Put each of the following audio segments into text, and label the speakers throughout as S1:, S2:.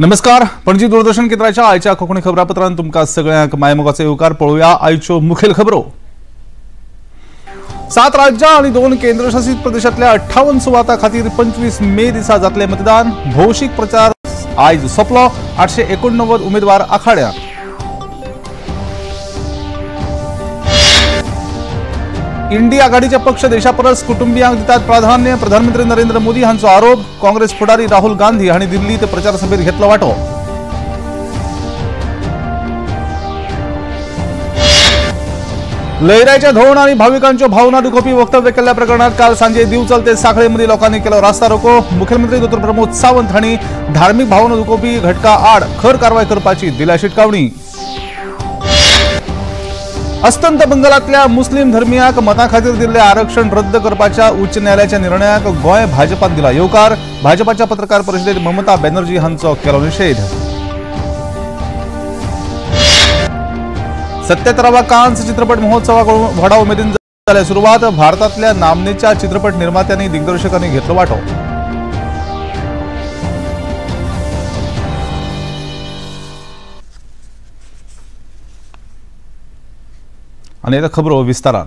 S1: नमस्कार, पणजी दूरदर्शन केंद्राच्या आयच्या कोकणी खबरापत्रांत तुमका सगळ्यांक मायमोगाचे येवकार. पळोवया आयच्यो मुखेल खबरो. 7 राज्यां आणि 2 केंद्रशासित प्रदेशातल्या 58 सुवातां खातीर 25 मे दिसा जातले मतदान. भौशीक प्रचार आयज सोंपलो. 889 उमेदवार आखाड्यात. इंडी आघाडीचे पक्ष देशापरस कुटुंबियांक दितात प्राधान्य. प्रधानमंत्री नरेंद्र मोदी हांचो आरोप. काँग्रेस फुडारी राहुल गांधी हांणी दिल्लीत प्रचार सभेत घेतलो वांटो. लयराच्या धोरण आणि भाविकांच्यो भावना दुखोवपी वक्तव्य केल्ल्या प्रकरणात काल सांजे दिवचल ते सांखळे मदीं लोकांनी केलो रास्ता रोको. मुखेलमंत्री डॉ प्रमोद सावंत हांणी धार्मीक भावना दुखोवपी घटका आड खर कारवाय करपाची दिल्या शिटकावणी. अस्तंत बंगालातल्या मुस्लिम धर्मियांक मतां खातीर दिल्लें आरक्षण रद्द करपाच्या उच्च न्यायालयाच्या निर्णयाक गोंय भाजपान दिला येवकार. भाजपाच्या पत्रकार परिशदेत ममता बॅनर्जी हांचो केलो निषेध. 77वा कान्स चित्रपट महोत्सवाक व्हडा उमेदीन जाल्या सुरवात. भारतातल्या नामनेच्या चित्रपट निर्मात्यांनी दिग्दर्शकांनी घेतलो वांटो. आणि आता खबरो विस्तारान.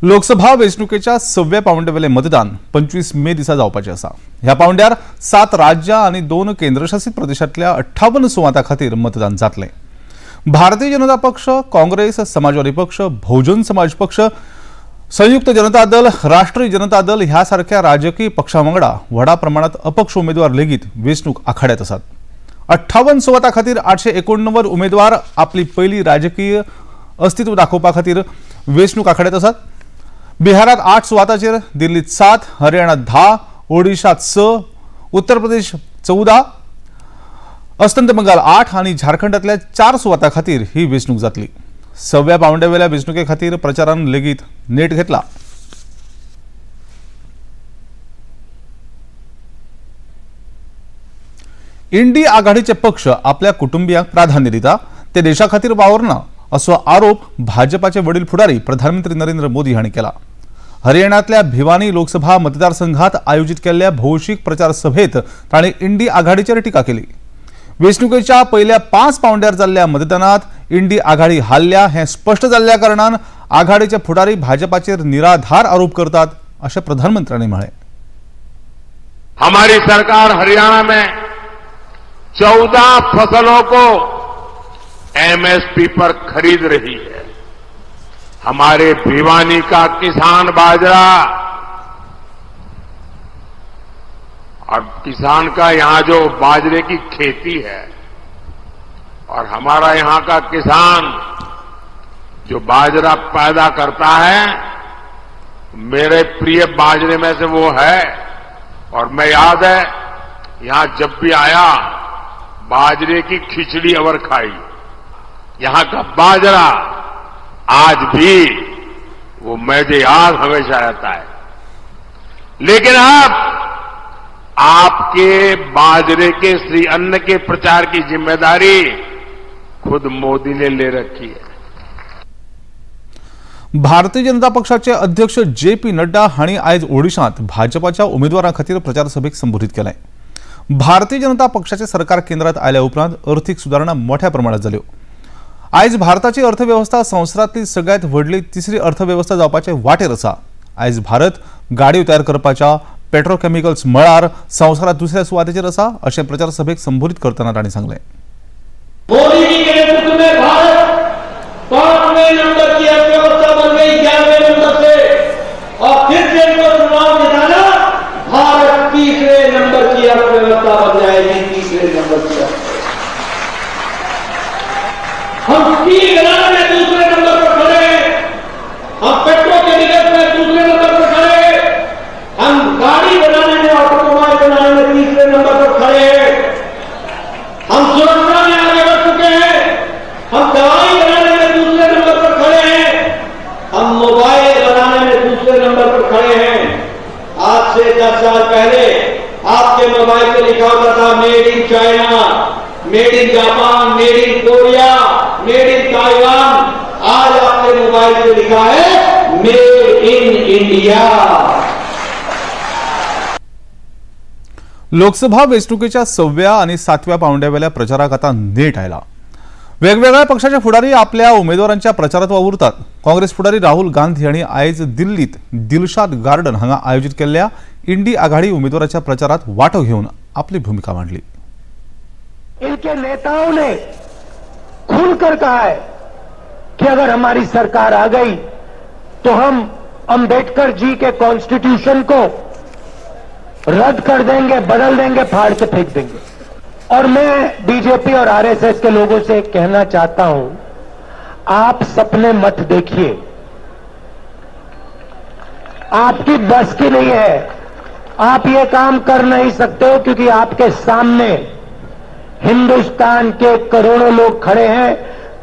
S1: लोकसभा वेंचणुकेच्या 6व्या पावंड्यावेले मतदान 25 मे दिसा जावपाचे आसा. ह्या पावंड्यार 7 राज्यां आणि 2 केंद्रशासित प्रदेशातल्या 58 सुवातां खातीर मतदान जातले. भारतीय जनता पक्ष, काँग्रेस, समाजवादी पक्ष, बहुजन समाज पक्ष, संयुक्त जनता दल, राष्ट्रीय जनता दल ह्या सारख्या राजकीय पक्षांवांगडा व्हडा प्रमाणात अपक्ष उमेदवार लेगीत वेंचणूक आखाड्यात आसात. 58 सुवातां खातीर 889 उमेदवार आपली पहिली राजकीय अस्तित्व दाखोवपा खातीर वेंचणूक आखाड्यात आसात. बिहारात 8 सुवातांचेर, दिल्लीत 7, हरियाणात 10, ओडिशात 6, उत्तर प्रदेश 14, अस्तंत बंगाल 8 आणि झारखंडातल्या 4 सुवातां खातीर ही वेंचणूक जातली. 6व्या पावंड्यावेल्या वेंचणुके खातीर प्रचारान लेगीत नेट घेतला. इंडी आघाडीचे पक्ष आपल्या कुटुंबियांक प्राधान्य दिता, ते देशा खातीर वावरना असो आरोप भाजपाचे वडील फुडारी प्रधानमंत्री नरेंद्र मोदी हांणी केला. हरियाणातल्या भिवानी लोकसभा मतदारसंघात आयोजित केल्ल्या भौशीक प्रचार सभेत तांणी इंडी आघाडीचेर टिका केली. वेंचणुकेच्या पहिल्या 5 पावंड्यार जाल्ल्या मतदानात इंडी आघाडी हारल्या हें स्पष्ट जाल्ल्या कारणान आघाडीचे फुडारी भाजपाचेर निराधार आरोप करतात अशें प्रधानमंत्र्यांनी म्हळें.
S2: हमारी सरकार हरियाणा में 14 फसलों को एमएसपी पर खरीद रही है. हमारे भिवानी का किसान बाजरा और किसान का यहां जो बाजरे की खेती है और हमारा यहां का किसान जो बाजरा पैदा करता है, मेरे प्रिय बाजरे में से वो है. और मैं याद है यहां जब भी आया बाजरे की खिचड़ी अवर खाई. यहां का बाजरा आज भी वो मुझे याद हमेशा रहता है. लेकिन अब आपके बाजरे के श्री अन्न के प्रचार की जिम्मेदारी खुद मोदी ने ले रखी है.
S1: भारतीय जनता पक्षाचे अध्यक्ष JP नड्डा हांणी आयज ओडिशांत भाजपाच्या उमेदवारां खातीर प्रचार सभेक संबोधित केलें. भारतीय जनता पक्षाचे सरकार केंद्रात आयल्या उपरांत अर्थीक सुदारणा मोठ्या प्रमाणात जाल्यो. आयज भारताची अर्थव्यवस्था संवसारांतली सगळ्यात व्हडली तिसरी अर्थव्यवस्था जावपाचे वाटेर आसा. आयज भारत गाडयो तयार करपाच्या पेट्रोकेमिकल्स मळार संवसारांत दुसऱ्या सुवातेचेर आसा अशें प्रचार सभेक संबोधित करतना तांणी सांगलें.
S3: मोदी जी के नेतृत्व में भारत 5वें नंबर की अर्थव्यवस्था बन गई 11वें नंबर से, और फिर से इनको चुनाव जिताना भारत 3रे नंबर की अर्थव्यवस्था बन जाएगी. 3रे नंबर की हम स्टील बनाने में 2रे नंबर पर खड़े हैं. हम पेट्रोकेमिकल्स में 2रे नंबर पर खड़े हैं. हम गाड़ी बनाने में, ऑटोमोबाइल बनाने में 3रे नंबर पर खड़े हैं. हम सुरक्षा में आगे बढ़ चुके हैं. हम दवाई बनाने में 2रे नंबर पर खड़े हैं. हम मोबाइल बनाने में 2रे नंबर पर खड़े हैं. आज से 10 साल पहले आपके मोबाइल पे लिखा होता था made in China, made in Japan, made in Korea, made in Taiwan. आज आपके मोबाइल पे लिखा है मेड इन इंडिया.
S1: लोकसभा वेंचणुकेच्या 6व्या आणि 7व्या पावंड्यावेल्या प्रचाराक आता नेट आयला। वेगवेगळ्या पक्षाचे फुडारी आपल्या उमेदवारांच्या प्रचारात वावुरतात। काँग्रेस फुडारी राहुल गांधी हांणी आयज दिल्लीत दिलशाद गार्डन हांगा आयोजित केल्ल्या इंडी आघाडी उमेदवाराच्या प्रचारात वाटो घेऊन आपली भूमिका मांडली।
S4: इनके नेताओं ने खुलकर कहा है कि अगर हमारी सरकार आ गई तो हम अंबेडकर जी के कॉन्स्टिट्यूशन को रद्द कर देंगे, बदल देंगे, फाड़ के फेंक देंगे। और मैं बीजेपी और आरएसएस के लोगों से कहना चाहता हूं, आप सपने मत देखिए, आपकी बस की नहीं है, आप ये काम कर नहीं सकते हो, क्योंकि आपके सामने हिंदुस्तान के करोड़ों लोग खड़े हैं,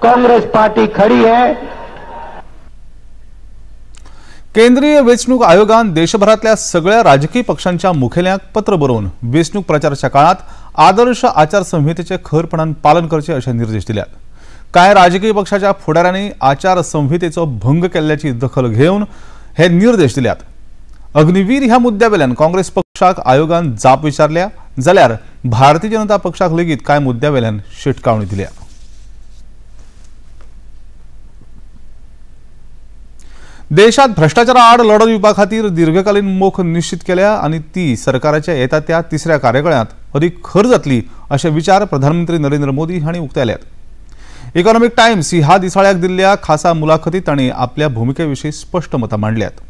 S4: कांग्रेस पार्टी खड़ी है।
S1: केंद्रीय वेंचणूक आयोगान देशभरातल्या सगळ्या राजकीय पक्षांच्या मुखेल्यांक पत्र बरोवन वेंचणूक प्रचाराच्या काळात आदर्श आचारसंहितेचे खरपणान पालन करचे असे निर्देश दिल्यात। कांय राजकीय पक्षाच्या फुडाऱ्यांनी आचारसंहितेचो भंग केल्ल्याची दखल घेवन हे निर्देश दिल्यात। अग्निवीर ह्या मुद्द्यावेल्यान काँग्रेस पक्षाक आयोगान जाप विचारल्या, जाल्यार भारतीय जनता पक्षाक लेगीत कांय मुद्द्यावेल्यान शिटकावणी दिल्या। देशात भ्रष्टाचारा आड लढो दिवपा खातीर दीर्घकालीन मोख निश्चित केल्या आणि ती सरकाराच्या येता त्या तिसऱ्या कार्यकाळात अधिक खर जातली असे विचार प्रधानमंत्री नरेंद्र मोदी हांणी उक्तायल्यात। इकॉनॉमिक टाइम्स ह्या दिसाळ्याक दिल्ल्या खासा मुलाखतीत तांणी आपल्या भूमिकेविशीं स्पष्ट मतां मांडल्यात।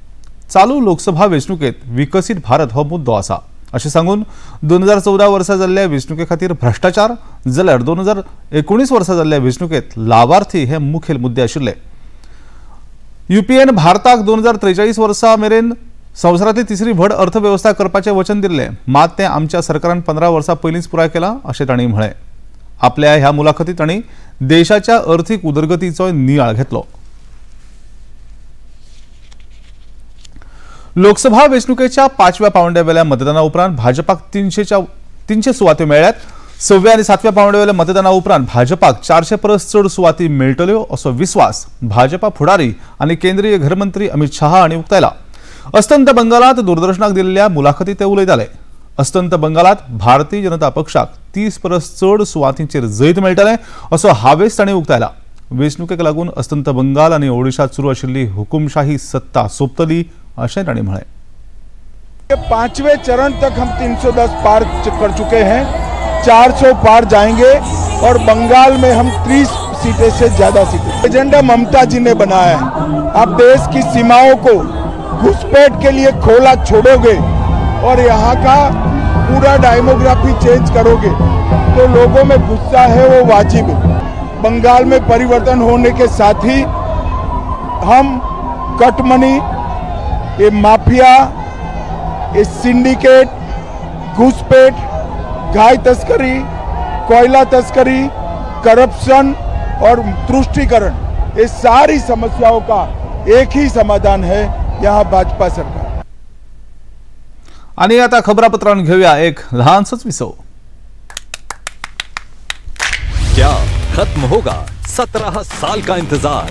S1: चालू लोकसभा वेंचणुकेत विकसीत भारत हो मुद्दो आसा अशें सांगून 2014 वर्सा जाल्ल्या वेंचणुके खातीर भ्रष्टाचार जाल्यार 2019 वर्सा जाल्ल्या वेंचणुकेत लाभार्थी हे मुखेल मुद्दे आशिल्ले। यूपीएन भारताक 2043 वर्सा मेरेन संवसारांतली तिसरी व्हड अर्थव्यवस्था करपाचे वचन दिल्ले, मात तें आमच्या सरकारान 15 वर्सां पयलींच पुराय केलां अशें तांणी म्हळें। आपल्या ह्या मुलाखतीत तांणी देशाच्या अर्थीक उदरगतीचो नियाळ घेतलो। लोकसभा वेंचणुकेच्या 5व्या पावंड्यावेल्या मतदाना उपरांत भाजपाक 300 सुवाती मेळ्ळ्यात। 6व्या आणि 7व्या पावंड्यावेल्या मतदाना उपरांत भाजपाक 400 परस चड सुवाती मेळटल्यो असो विश्वास भाजपा फुडारी आणि केंद्रीय गृहमंत्री अमित शाह हांणी उक्तायला। अस्तंत बंगालात दूरदर्शनाक दिल्ल्या मुलाखतीत ते उलयताले। अस्तंत बंगालात भारतीय जनता पक्षाक 30 परस चड सुवातींचेर जैत मेळटलें असो हावेस तांणी उक्तायला। वेंचणुकेक लागून अस्तंत बंगाल आणि ओडिशात सुरू आशिल्ली हुकुमशाही सत्ता सोंपतली अशें तांणी म्हळें।
S5: 5वें चरण तक हम 310 पार कर चुके हैं, 400 पार जाएंगे और बंगाल में हम 30 सीटें से ज्यादा सीटें। एजेंडा ममता जी ने बनाया है। आप देश की सीमाओं को घुसपैठ के लिए खोला छोड़ोगे और यहाँ का पूरा डेमोग्राफी चेंज करोगे तो लोगों में गुस्सा है, वो वाजिब है। बंगाल में परिवर्तन होने के साथ ही हम कटमनी, ये माफिया, ये सिंडिकेट, घुसपैठ, गाय तस्करी, कोयला तस्करी, करप्शन और तुष्टीकरण, ये सारी समस्याओं का एक ही समाधान है, यहाँ भाजपा सरकार।
S1: आणि आता खबरापत्रान घेऊया एक लहानसच विसव।
S6: क्या खत्म होगा 17 साल का इंतजार?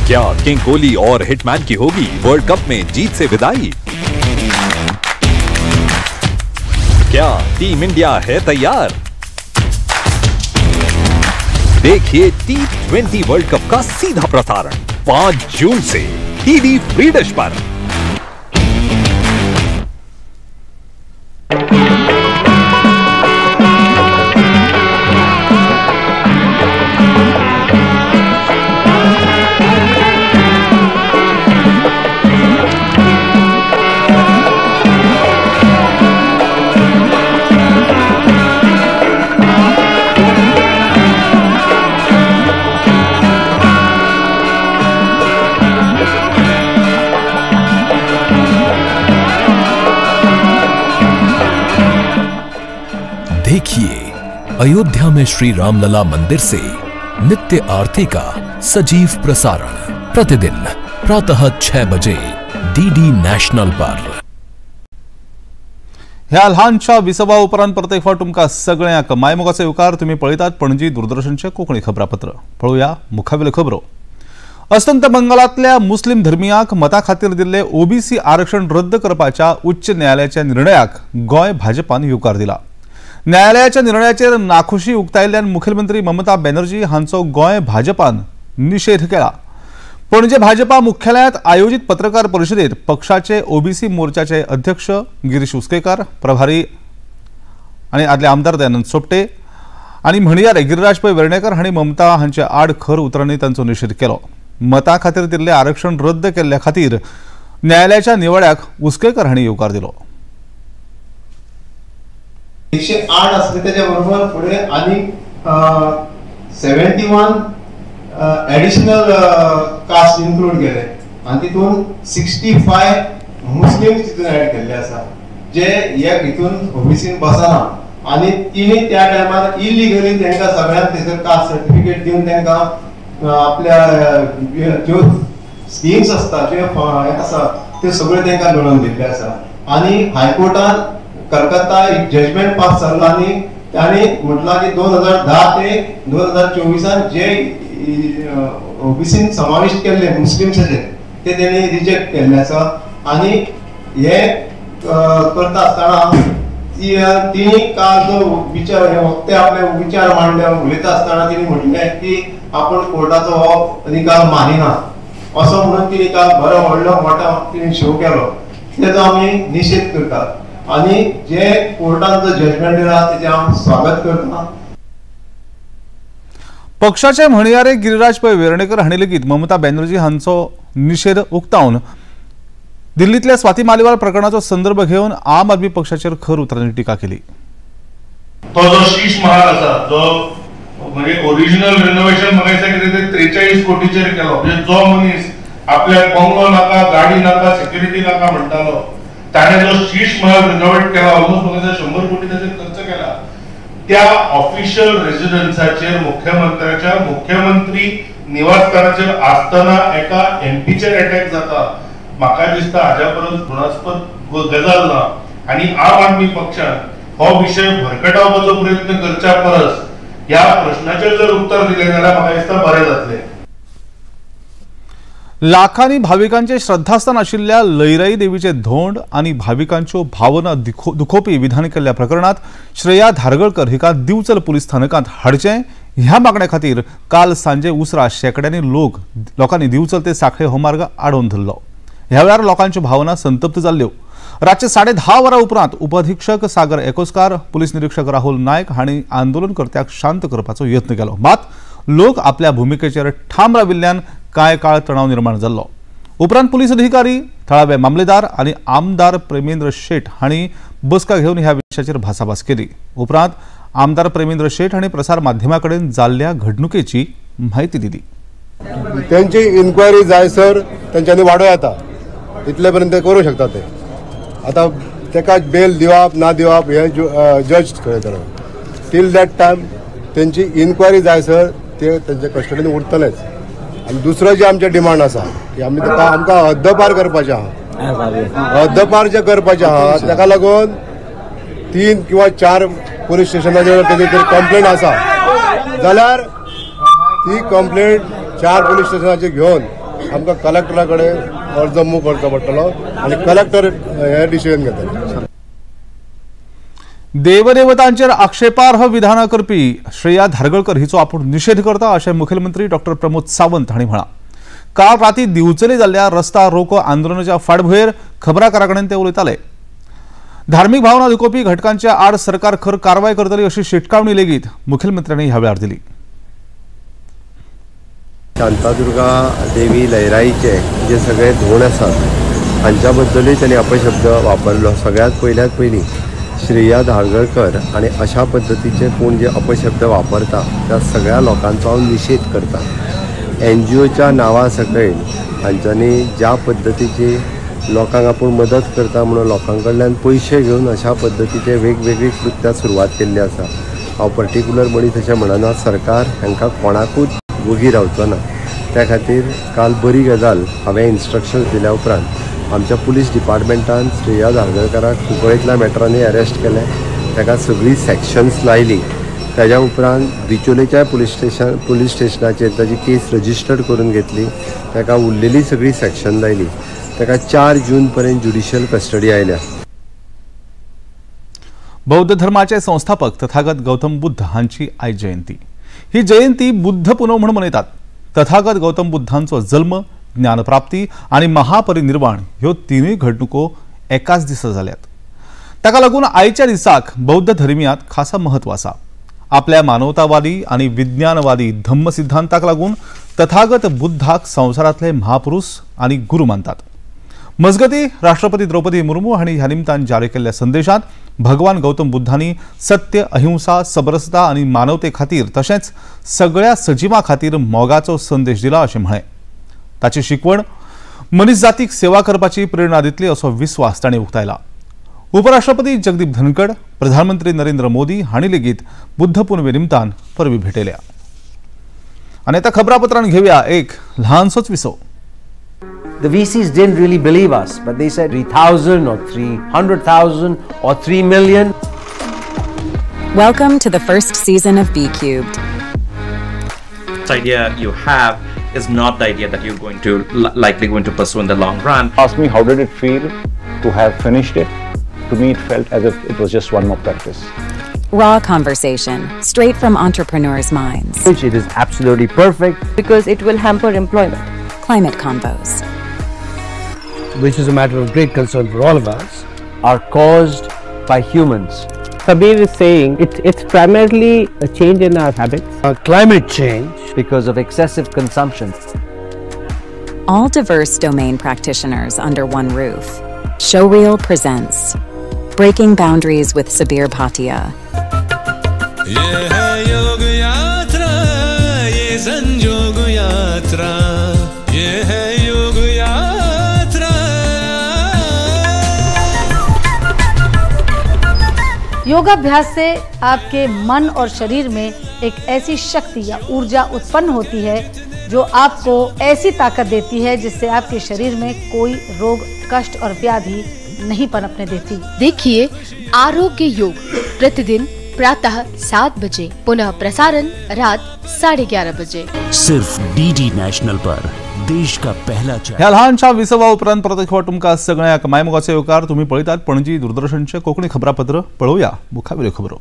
S6: क्या किंग कोहली और हिटमैन की होगी वर्ल्ड कप में जीत से विदाई? क्या टीम इंडिया है तैयार? देखिए T20 वर्ल्ड कप का सीधा प्रसारण 5 जून से टीवी फ्री डिश पर।
S7: देखिए अयोध्या में श्री रामलला मंदिर से नित्य आरती का सजीव प्रसारण प्रतिदिन प्रातः 6 बजे डीडी नेशनल पर।
S1: ह्या ल्हानशा विसवा उपरांत परत एक फावट तुमकां सगळ्यांक मायमोगाचो येवकार। तुम्ही पळयतात पणजी दूरदर्शनचे कोंकणी खबरापत्र। पळोवया मुखावेल्यो खबरो। अस्तंत बंगालातल्या मुस्लिम धर्मियांक मता खातीर दिल्ले ओबीसी आरक्षण रद्द करपाच्या उच्च न्यायालयाच्या निर्णयाक गोय भाजपान येवकार दिला। न्यायालयाच्या निर्णयाचेर नाखुशी उक्तायिल्ल्यान मुखेलमंत्री ममता बॅनर्जी हांचो गोय भाजपान निषेध केला। पणजे भाजपा मुख्यालयात आयोजित पत्रकार परिषदेत पक्षाचे ओबीसी मोर्चाचे अध्यक्ष गिरीश उसकेकर, प्रभारी आणि आदले आमदार दयानंद सोपटे आणि म्हणयारे गिरिराज पै वेर्णेकर हांणी ममता हांचे आड खर उतरांनी तांचो निषेध केलो। मता खातीर दिल्ले आरक्षण रद्द केल्ल्या खातीर न्यायालयाच्या निवाड्याक उसकेकर हांणी येवकार दिलो।
S8: 108 असले त्याच्या बरोबर पुढे आणि 71 ॲडिशनल कास्ट इन्क्लूड केले आणि तितून 65 मुस्लिम तितून ऍड केल्ले आसा जे एक हितून ओबीसीन बसना आणि तिनी त्या टायमार इलिगली त्यांना सगळ्यांक तेजर कास्ट सर्टिफिकेट दिवन त्यांना आपल्या ज्यो स्कीम्स असता जे आसा ते सगळे त्यांना मिळवून दिल्ले आसा आणि हायकोर्टान कलकत्ता एक जजमेंट पास जाल्लो आणि त्यांनी म्हटला की 2010 ते 2024 जे ओबीसीन समाविष्ट केले मुस्लिम्साचे ते त्यांनी रिजेक्ट केल्ले आसा आणि हे करता असताना तिनी काल जो विचार वक्ते आपले विचार मांडले उलयता असताना तिने म्हटले की आपण कोर्टाचो हो निकाल मानिना असं म्हणून तिने काल बरो व्हडलो मोठा तिने शो केलो तेजो आमी निषेध करतात आणि जे कोर्टान जो जजमेंट दिला तेचे आमी स्वागत करता।
S1: पक्षाचे म्हणयारे गिरिराज पै वेर्णेकर हांणी लेगीत ममता बॅनर्जी हांचो निषेध उक्तावन दिल्लीतल्या स्वाती मालिवाल प्रकरणाचो संदर्भ घेवन आम आदमी पक्षाचेर खर उतरांनी टिका केली।
S9: तो जो शीश महाल आसा जो म्हणजे ओरिजिनल रिनोव्हेशन म्हणायचं की ते 43 कोटीचेर केलो म्हणजे जो मनीस आपल्या बंगलो नाका गाडी नाका सिक्युरिटी नाका म्हणटालो त्याने जो शीश महल रिनोव्हेट केला ऑलमोस्ट म्हणायचं 100 कोटी त्याचे खर्च केला त्या ऑफिशियल रेसिडेन्साचेर मुख्यमंत्री निवासस्थानाचेर आसतना एका एमपीचेर अटॅक जाता म्हाका दिसता हाज्या परस गुणास्पद गजाल ना आणि आम आदमी पक्षान हो विषय भरकटावपाचो प्रयत्न करच्या परस ह्या प्रश्नाचेर जर उत्तर दिले जाल्यार म्हाका दिसता बरें जातलें।
S1: लाखांनी भाविकांचे श्रद्धास्थान आशिल्ल्या लयराई देवीचे धोंड आणि भाविकांच्यो भावना दुखोवपी विधान केल्ल्या प्रकरणात श्रेया धारगळकर हिका दिवचल पुलीस स्थानकांत हाडचे ह्या मागणे खातीर काल सांजे उसरा शेकड्यांनी लोकांनी दिवचल ते सांखळे हो मार्ग आडोवन धरलो। ह्या वेळार लोकांच्यो भावना संतप्त जाल्ल्यो। रातचे 10:30 वरां उपरांत उपअधीक्षक सागर एकोस्कार, पुलीस निरीक्षक राहुल नायक हांणी आंदोलनकर्त्यांक शांत करपाचो यत्न केलो, मात लोक आपल्या भुमिकेचेर ठाम राविल्ल्यान कांय काळ तणाव निर्माण जाल्लो। उपरांत पुलीस अधिकारी, थळावे मामलेदार आनी आमदार प्रेमेंद्र शेट हांणी बसका घेवन ह्या विशयाचेर भासाभास केली। उपरांत आमदार प्रेमेंद्र शेट हांणी प्रसार माध्यमांकडेन जाल्ल्या घडणुकेची म्हायती दिली।
S10: त्यांची इन्क्वायरी जायसर त्यांच्यानी वाडो येता इतले पर्यंत करू शकता ते आता तेका बेल दिवप ना दिवप हे जज करप टिल दॅट टायम त्यांची इन्क्वायरी जायसर ते त्यांच्या कस्टडीन उरतलेच। आणि दुसरं जे आमचे डिमांड आसा की आमी ताका आमकां हद्दपार करपाचें आहा हद्दपार जे करपाचें आहा ताका लागून 3 किंवा 4 पोलीस स्टेशनाचेर तेजेर कंप्लेंट आसा जाल्यार ती कंप्लेंट 4 पोलीस स्टेशनाचेर घेवन आमकां कलेक्टरा कडेन अर्ज मूव करचो पडटलो आणि कलेक्टर हे डिसिजन घेतले।
S1: देवदेवतांचेर आक्षेपार्ह विधान करपी श्रेया धारगळकर हिचो आपूण निषेध करता अशें मुखेलमंत्री डॉक्टर प्रमोद सावंत हांणी म्हळां। काल राती दिवचले जाल्ल्या रस्ता रोको आंदोलनाच्या फाटभुंयेर खबराकारा कडेन ते उलयताले। धार्मीक भावना दुखोवपी घटकांच्या आड सरकार खर कारवाय करतली अशी शिटकावणी लेगीत मुखेलमंत्र्यांनी ह्या वेळार दिली।
S11: शांतादुर्गा देवी लयराईचे जे सगळे धोंड आसात हांच्या बद्दलूय त्यांनी अपशब्द वापरलो। सगळ्यात पयली श्रेया धारगळकर आणि अशा पद्धतीचे कोण जे अपशब्द वापरता त्या सगळ्या लोकांचो हांव निषेध करता। NGOच्या नांवा सकयल हांच्यांनी ज्या पद्धतीची लोकांक आपूण मदत करता म्हणून लोकां कडल्यान पयशे घेवन अशा पद्धतीचे वेगवेगळी कृत्यां सुरवात केल्ली आसा। हांव पर्टिक्युलर मनीस अशें म्हणना, सरकार हांकां कोणाकूच वगी रावचो ना। त्या खातीर काल बरी गजाल हांवें इन्स्ट्रक्शन्स दिल्या उपरांत आमच्या पुलीस डिपार्टमेंटान श्रेया धारगळकराक कुंकळेंतल्या मॅटरांनी अरेस्ट केलें, ताका सगळी सॅक्शन्स लायली ताज्या उपरांत बिचोलेच्या पुलीस स्टेशनाचेर ताजी केस रजिस्टर्ड करून घेतली, ताका उरलेली सगळी सेक्शन लायली, ताका 4 जून पर्यंत ज्युडिशियल कस्टडी आयल्या.
S1: बौद्ध धर्माचे संस्थापक तथागत गौतम बुद्ध हांची आयज जयंती. ही जयंती बुद्ध पुनव म्हणून मनयतात. तथागत गौतम बुद्धांचो जल्म, ज्ञानप्राप्ती आणि महापरिनिर्वाण ह्यो तिनूय घडणुको एकाच दिसा जाल्यात. ताका लागून आयच्या दिसाक बौद्ध धर्मियांत खासा महत्व आसा. आपल्या मानवतावादी आणि विज्ञानवादी धम्म सिद्धांताक लागून तथागत बुद्धाक संवसारांतले महापुरुष आणि गुरू मानतात. मजगती राष्ट्रपती द्रौपदी मुर्मू हांणी ह्या निमतान जारी केल्ल्या संदेशांत भगवान गौतम बुद्धांनी सत्य, अहिंसा, सबरसता आणि मानवते खातीर तशेंच सगळ्या सजिवां खातीर मोगाचो संदेश दिला अशें म्हळें. ताची शिकवण मनीस जातीक सेवा करपाची प्रेरणा दितली असो विस्वास तांणी उक्तायला. उपराष्ट्रपती जगदीप धनखड, प्रधानमंत्री नरेंद्र मोदी हांणी लेगीत बुद्ध पुनवे निमतान परबी भेटयल्या. आनी आतां खबरापत्रांत घेवया एक ल्हानसोच विसव.
S12: The VCs didn't really believe us, but they said 3,000 or 300,000 or 3 million.
S13: Welcome to the first season of B Cubed.
S14: This idea you have is not the idea that you're going to likely going to pursue in the long run.
S15: Ask me how did it feel to have finished it. To me it felt as if it was just one more practice.
S13: Raw conversation, straight from entrepreneurs' minds.
S12: It is absolutely perfect
S16: because it will hamper employment.
S13: Climate convos,
S17: which is a matter of great concern for all of us,
S12: are caused by humans.
S18: Kabir is saying it's primarily a change in our habits.
S17: Climate change
S12: because of excessive consumption.
S13: All diverse domain practitioners under one roof. Showreel presents Breaking Boundaries with Sabir Bhatia.
S19: योगाभ्यास से आपके मन और शरीर में एक ऐसी शक्ति या ऊर्जा उत्पन्न होती है जो आपको ऐसी ताकत देती है जिससे आपके शरीर में कोई रोग, कष्ट और व्याधि नहीं पनपने देती.
S20: देखिए आरोग्य योग प्रतिदिन प्रातः 7 बजे, पुनः प्रसारण रात 11:30 बजे.
S21: सिर्फ डीडी नॅशनल पर देश का पहला चॅनल.
S1: ह्या ल्हानशा विसवा उपरांत परत एक फावट तुमकां सगळ्यांक मायमोगाचो येवकार. तुम्ही पळयतात पणजी दूरदर्शनचे कोंकणी खबरापत्र. पळोवया मुखावेल्यो खबरो.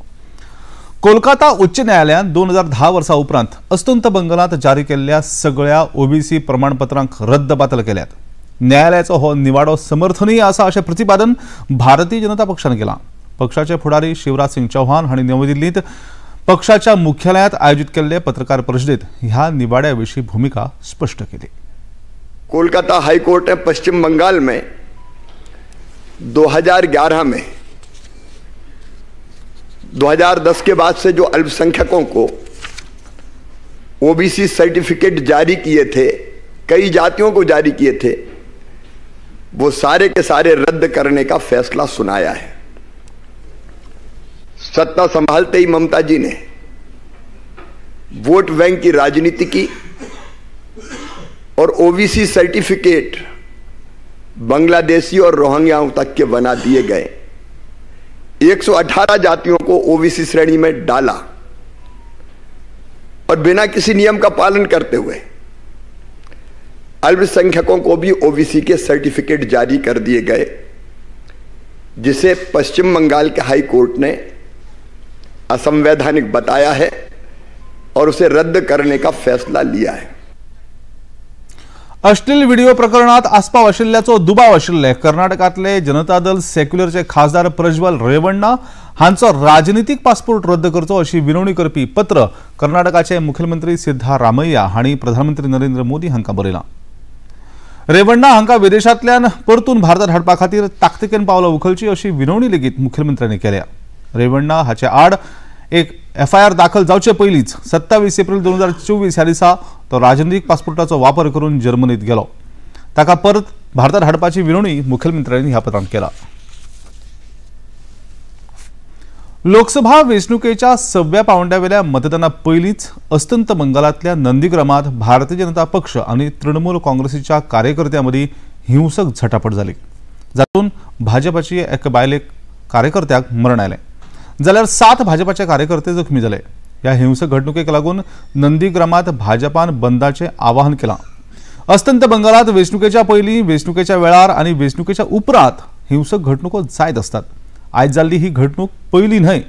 S1: कोलकाता उच्च न्यायालयान 2010 वर्सा उपरांत अस्तंत बंगालात जारी केल्ल्या सगळ्या ओबीसी प्रमाणपत्रांक रद्दबातल केल्यात. न्यायालयाचो हो निवाडो समर्थनीय आसा अशें प्रतिपादन भारतीय जनता पक्षान केलां. पक्षाचे फुडारी शिवराज सिंग चौहान हांणी नवी दिल्लींत पक्षाच्या मुख्यालयात आयोजित केल्ले पत्रकार परिशदेत ह्या निवाड्याविशीं भूमिका स्पष्ट केली.
S22: कोलकाता हाई कोर्ट ने पश्चिम बंगाल में 2011 में 2010 के बाद से जो अल्पसंख्यकों को ओबीसी सर्टिफिकेट जारी किए थे, कई जातियों को जारी किए थे, वो सारे के सारे रद्द करने का फैसला सुनाया है. सत्ता संभालते ही ममता जी ने वोट बैंक की राजनीति की और ओबीसी सर्टिफिकेट बांग्लादेशी और रोहिंग्याओं तक के बना दिए गए. 118 जातियों को ओबीसी श्रेणी में डाला और बिना किसी नियम का पालन करते हुए अल्पसंख्यकों को भी ओबीसी के सर्टिफिकेट जारी कर दिए गए, जिसे पश्चिम बंगाल के हाई कोर्ट ने असंवैधानिक बताया है और उसे रद्द करने का फैसला लिया है.
S1: अश्लील व्हिडिओ प्रकरणात आस्पाव आशिल्ल्याचो दुबाव आशिल्ले कर्नाटकातले जनता दल सेक्युलरचे खासदार प्रज्वल रेवण्णा हांचो राजनीतिक पासपोर्ट रद्द करचो अशी विनवणी करपी पत्र कर्नाटकाचे मुख्यमंत्री सिद्धरामय्या हांणी प्रधानमंत्री नरेंद्र मोदी हांकां बरयलां. रेवण्णा हांकां विदेशांतल्यान परतून भारतात हाडपा खातीर ताकतिकेन पावलां उखलची अशी विनवणी लेगीत मुख्यमंत्र्यांनी केल्या. रेवण्णा हाचे आड एक FIR दाखल जावचे पयलींच 27 एप्रिल 2024 ह्या दिसा तो राजनीतिक पासपोर्टाचो वापर करून जर्मनीत गेलो. ताका परत भारतात हाडपाची विनवणी मुख्यमंत्र्यांनी ह्या पत्रांत केला. लोकसभा वेंचणुकेच्या 6व्या पावंड्यावेल्या मतदाना पयलींच अस्तंत बंगालातल्या नंदीग्रामात भारतीय जनता पक्ष आणि तृणमूल काँग्रेसीच्या कार्यकर्त्यां मदीं हिंसक झटापट जाली, जातून भाजपाची एका बायलेक कार्यकर्त्याक मरण आयलें, जाल्यार 7 भाजपाचे कार्यकर्ते जखमी जाले. ह्या हिंसक घडणुकेक लागून नंदीग्रामात भाजपान बंदाचे आवाहन केलां. अस्तंत बंगालात वेंचणुकेच्या पयलीं, वेंचणुकेच्या वेळार आनी वेंचणुकेच्या उपरांत हिंसक घडणुको जायत असतात. आयज जाल्ली ही घडणूक पयली न्हय,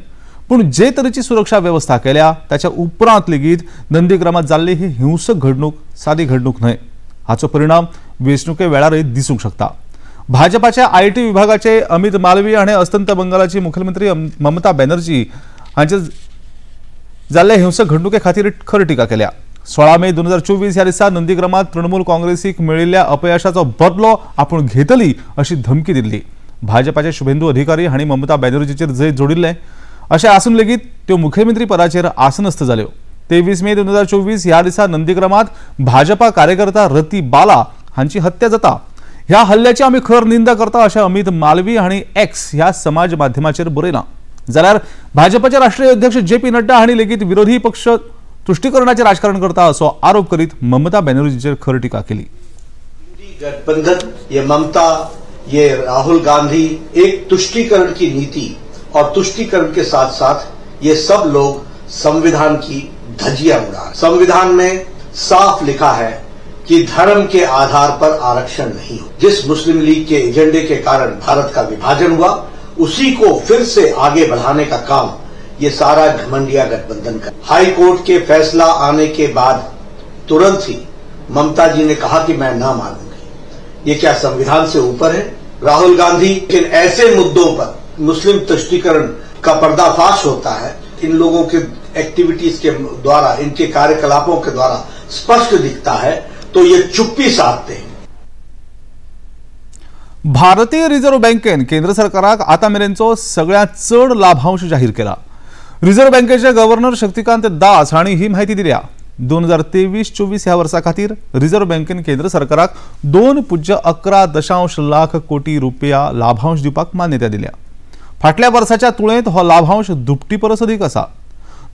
S1: पूण जे तरेची सुरक्षा व्यवस्था केल्या ताच्या उपरांत लेगीत नंदीग्रामात जाल्ली ही हिंसक घडणूक सादी घडणूक न्हय. हाचो परिणाम वेंचणुके वेळारय दिसूंक शकता. भाजपाच्या IT विभागाचे अमित मालवी हाणें अस्तंत बंगालाची मुख्यमंत्री ममता बॅनर्जी हांचे जाल्ले हिंसक घडणुके खातीर खर टिका केल्या. 16 मे 2024 ह्या दिसा नंदीग्रामात तृणमूल काँग्रेसीक मेळिल्ल्या अपयशाचो बदलो आपूण घेतली अशी धमकी दिल्ली. भाजपाचे शुभेंदू अधिकारी हांणी ममता बॅनर्जीचेर जैत जोडिल्ले. अशें आसून लेगीत त्यो मुखेलमंत्री पदाचेर आसनस्थ जाल्यो. 23 मे 2024 ह्या दिसा नंदीग्रामात भाजपा कार्यकर्ता रती बाला हांची हत्या जाता. ह्या हल्ल्याची आमी खर निंदा करता अशें अमित मालवी हांणी X ह्या समाज माध्यमाचेर बरयलां. जाल्यार भाजपाचे राष्ट्रीय अध्यक्ष JP नड्डा हांणी लेगीत विरोधी पक्ष तुष्टीकरणाचे राजकारण करता असो आरोप करीत ममता बॅनर्जीचेर खर टिका केली.
S2: गठबंधन, ये ममता, ये राहुल गांधी एक तुष्टीकरण की नीति और तुष्टीकरण के साथ साथ ये सब लोग संविधान की धज्जियां उड़ा. संविधान में साफ लिखा है कि धर्म के आधार पर आरक्षण नहीं हो. जिस मुस्लिम लीग के एजेंडे के कारण भारत का विभाजन हुआ, उसी को फिर से आगे बढ़ाने का काम ये सारा घमंडिया गठबंधन का. हाई कोर्ट के फैसला आने के बाद तुरंत ही ममता जी ने कहा कि मैं ना मानूंगी. ये क्या संविधान से ऊपर है? राहुल गांधी इन ऐसे मुद्दों पर मुस्लिम तुष्टीकरण का पर्दाफाश होता है. इन लोगों के एक्टिविटीज के द्वारा, इनके कार्यकलापों के द्वारा स्पष्ट दिखता है, तो ये चुप्पी साधते हैं.
S1: भारतीय रिझर्व्ह बँकेन केंद्र सरकाराक आतामेरेनचो सगळ्यांत चड लाभांश जाहीर केला. रिझर्व्ह बँकेचे गव्हर्नर शक्तिकांत दास हांणी ही माहिती दिल्या. 2023-24 ह्या वर्सा खातीर रिझर्व्ह बँकेन केंद्र सरकाराक 2.11 लाख कोटी रुपया लाभांश दिवपाक मान्यता दिल्या. फाटल्या वर्साच्या तुळेंत हो लाभांश दुपटी परस अधिक आसा.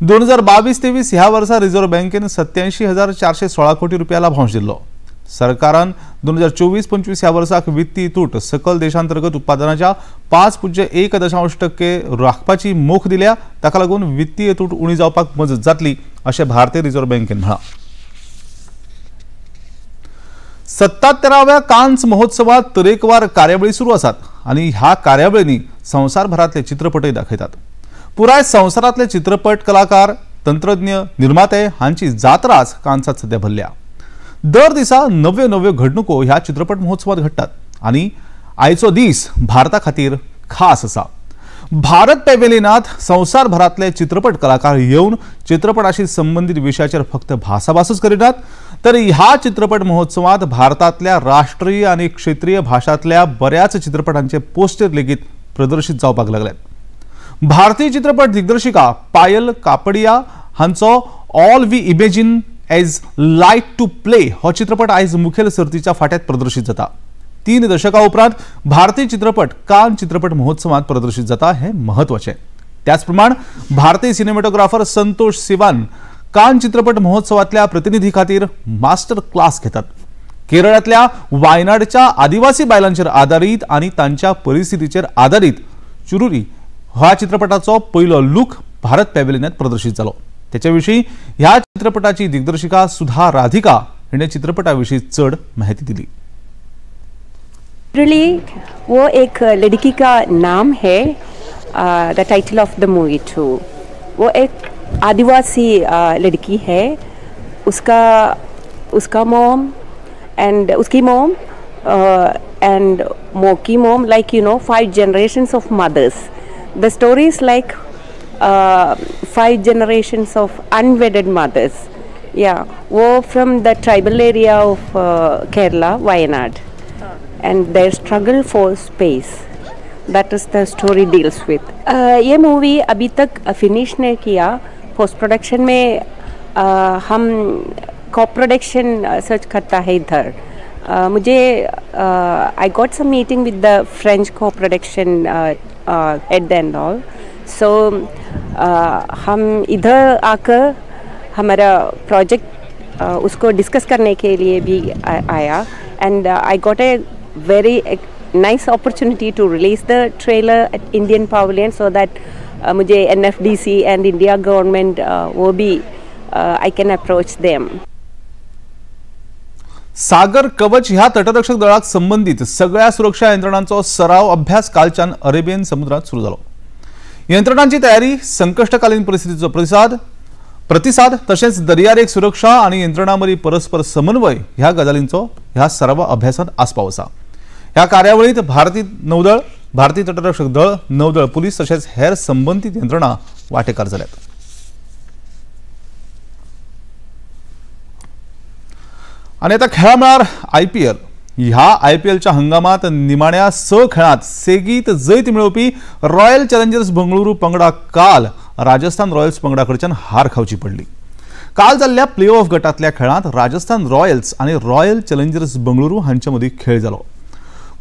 S1: 2022-23 ह्या वर्सा रिझर्व्ह बँकेन 87,416 कोटी रुपया लाभांश दिल्लो. सरकारान 2024-25 ह्या वर्साक वित्तीय तूट सकल देशांतर्गत उत्पादनाच्या 5.1% राखपाची मोख दिल्या. ताका लागून वित्तीय तूट उणी जावपाक मजत जातली अशें भारतीय रिझर्व्ह बँकेन म्हळां. 77व्या कान्स महोत्सवात तरेकवार कार्यावळी सुरू आसात आनी ह्या कार्यावळींनी संवसारभरातले चित्रपटय दाखयतात. पुराय संवसारातले चित्रपट कलाकार, तंत्रज्ञ, निर्माते हांची जात्राच कान्सात सध्या भरल्या. दर दिसा नव्यो घडणुको ह्या चित्रपट महोत्सवात घडटात आनी आयचो दीस भारता खातीर खास आसा. भारत पॅव्हेलियनात संवसारभरातले चित्रपट कलाकार येवन चित्रपटाशी संबंधित विशयाचेर फक्त भासाभासूच करिनात, तर ह्या चित्रपट महोत्सवात भारतातल्या राष्ट्रीय आनी क्षेत्रीय भाषांतल्या बऱ्याच चित्रपटांचे पोस्टर लेगीत प्रदर्शित जावपाक लागल्यात. भारतीय चित्रपट दिग्दर्शिका पायल कापडिया हांचो all we imagine as light टू प्ले हो चित्रपट आयज मुखेल सर्तीच्या फाट्यात प्रदर्शित जाता. 3 दशकां उपरांत भारतीय चित्रपट कान चित्रपट महोत्सवात प्रदर्शित जाता हे महत्वाचे. त्याच प्रमाण भारतीय सिनेमॅटोग्राफर संतोष सिवान कान चित्रपट महोत्सवातल्या प्रतिनिधी खातीर मास्टर क्लास घेतात. केरळातल्या वायनाडच्या आदिवासी बायलांचेर आधारित आनी तांच्या परिस्थितीचेर आधारित चुरुरी ह्या चित्रपटाचो पयलो लूक भारत पॅव्हेलियनात प्रदर्शित जालो. त्याच्या विशीं ह्या चित्रपटाची दिग्दर्शिका सुधा राधिका हिणे चित्रपटाविशीं चड माहिती दिली.
S3: वो एक लड़की का नाम है, the title of the movie too. वो एक आदिवासी लड़की है. उसका मॉम एंड उसकी मॉम एंड मोकी mom, like 5 generations of mothers. The story is like 5 generations of unwedded mothers. Yeah, वो from the tribal area of Kerala, Wayanad, and their struggle for space. That is the story deals with. ये movie अभी तक finish नहीं किया. Post production में हम कॉ production search करता है इधर. मुझे I got some meeting with the French co production at the end all. So हम इधर आकर हमारा प्रोजेक्ट उसको डिस्कस करने के लिए भी आया. And I got a very nice opportunity to release the trailer at Indian Pavilion so that मुझे NFDC एंड इंडिया गवर्नमेंट वो भी आई कैन अप्रोच देम.
S1: सागर कवच ह्या तटरक्षक दळाक संबंधित सगळ्या सुरक्षा यंत्रणांचो सराव अभ्यास कालच्यान अरेबियन समुद्रात सुरू झालो. यंत्रणांची तयारी, संकष्टकालीन परिस्थितीचो प्रतिसाद तसेच दर्यारेख सुरक्षा आणि यंत्रणांमरी परस्पर समन्वय ह्या गजालींचो ह्या सराव अभ्यासात आस्पाव आसा. ह्या कार्यावळीत भारतीय नौदळ, भारतीय तटरक्षक दळ, नौदळ पुलीस तसेच हेर संबंधित यंत्रणा वांटेकार जाल्यात. आणि आता खेळा मळार IPL. ह्या IPLच्या हंगामात निमाण्या 6 खेळांत सेगीत जैत मेळोवपी रॉयल चॅलेंजर्स बंगळुरू पंगडाक काल राजस्थान रॉयल्स पंगडाकडच्यान हार खावची पडली. काल जाल्ल्या प्ले ऑफ गटांतल्या खेळांत राजस्थान रॉयल्स आणि रॉयल चॅलेंजर्स बंगळुरू हांचे मदीं खेळ जालो.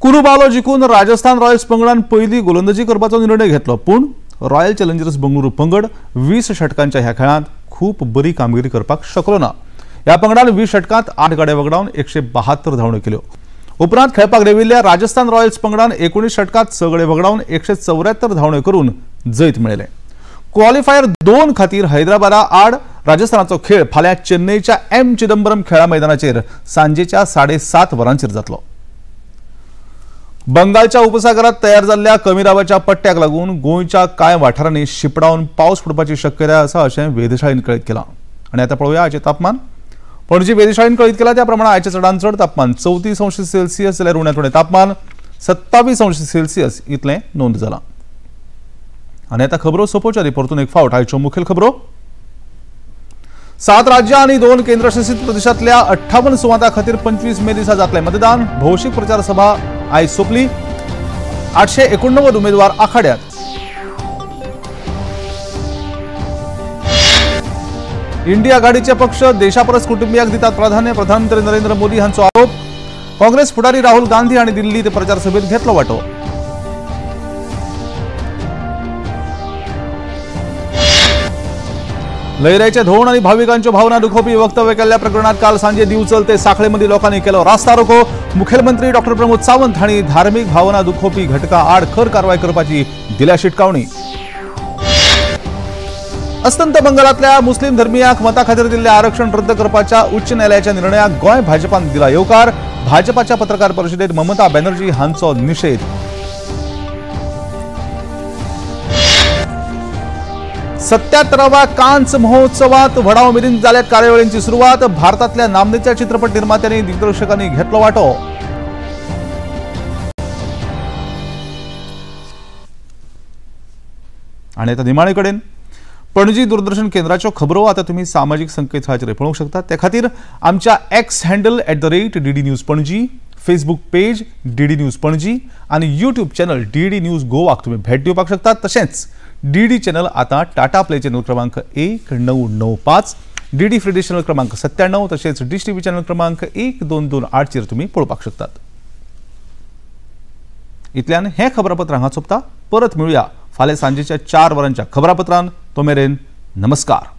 S1: कुरुबालो जिखून राजस्थान रॉयल्स पंगडान पयली गोलंदाजी करपाचो निर्णय घेतलो, पूण रॉयल चॅलेंजर्स बंगळुरू पंगड 20 षटकांच्या ह्या खेळांत खूप बरी कामगिरी करपाक शकलो ना. ह्या पंगडान 20 षटकांत 8 गाड्या वगडावन 172 धावण्यो केल्यो. उपरांत खेळपाक देंविल्ल्या राजस्थान रॉयल्स पंगडान 19 षटकांत 6 गडे वगडावन 174 धावण्यो करून जैत मेळयलें. क्वॉलिफायर 2 खातीर हैदराबादा आड राजस्थानाचो खेळ फाल्यां चेन्नईच्या M चिदंबरम खेळा मैदानाचेर सांजेच्या 7:30 वरांचेर जातलो. बंगालच्या उपसागरात तयार जाल्ल्या कमी दाबाच्या पट्ट्याक लागून गोंयच्या कांय वाठारांनी शिपडावन पावस पडपाची शक्यताय आसा अशें वेधशाळेन कळीत केलां. आनी आतां पळोवया आयचें तापमान. पणजी वेधशाळेन कळीत केला त्या प्रमाणे आयचे चडांत चड तापमान 34°C जाल्यार उण्यात उणें तापमान 27°C इतलें नोंद जालां. आनी आतां खबरो सोंपोवच्या परतून एक फावट आयच्यो मुखेल खबरो. 7 राज्यां आनी 2 केंद्रशासित प्रदेशांतल्या 58 सुवातां खातीर 25 मे दिसा जातलें मतदान. भौशीक प्रचार सभा आयज सोंपली. 889 उमेदवार आखाड्यांत. इंडिया आघाडीचे पक्ष देशापरस कुटुंबियांक दितात प्राधान्य. प्रधानमंत्री नरेंद्र मोदी हांचो आरोप. काँग्रेस फुडारी राहुल गांधी हांणी दिल्लीत प्रचार सभेत घेतलो वांटो. लयराईचे धोरण आणि भाविकांच्यो भावना दुखोवपी वक्तव्य केल्ल्या प्रकरणात काल सांजे दिवचल ते सांखळेमदी लोकांनी केलो रास्ता रोको. मुखेलमंत्री डॉ प्रमोद सावंत हांणी धार्मीक भावना दुखोवपी घटकां आड खर कारवाय करपाची दिल्या शिटकावणी. अस्तंत बंगालातल्या मुस्लिम धर्मियांक मता खातीर दिल्लें आरक्षण रद्द करपाच्या उच्च न्यायालयाच्या निर्णयाक गोंय भाजपान दिला येवकार. भाजपाच्या पत्रकार परिशदेत ममता बॅनर्जी हांचो निषेध. सत्यात्तराव्या कांच महोत्सवात व्हडा उमेदीन जाल्यात कार्यावळींची सुरवात. भारतातल्या नामनेच्या चित्रपट निर्मात्यांनी दिग्दर्शकांनी घेतलो वांटो. आणि आता निमाणे कडेन पणजी दूरदर्शन केंद्राच्यो खबरो आता तुम्ही सामाजिक संकेतथळाचेर पळोवंक शकता. त्या खातीर आमच्या X handle @DD news Panaji, Facebook page DD news Panaji आणि यूट्यूब चॅनल DD न्यूज गोवाक तुम्ही भेट दिवपाक शकता. तशेंच DD चॅनल आता टाटा प्ले चॅनल क्रमांक 1995, DD फ्री डिश चॅनल क्रमांक 97 तसेच डिश टीव्ही चॅनल क्रमांक 1228 चेर तुम्ही पळोवपाक शकतात. इतल्यान हे खबरापत्र हांगा सोंपता. परत मेळुया फाल्यां सांजेच्या 4 वरांच्या खबरापत्रांत. तो मेरेन नमस्कार.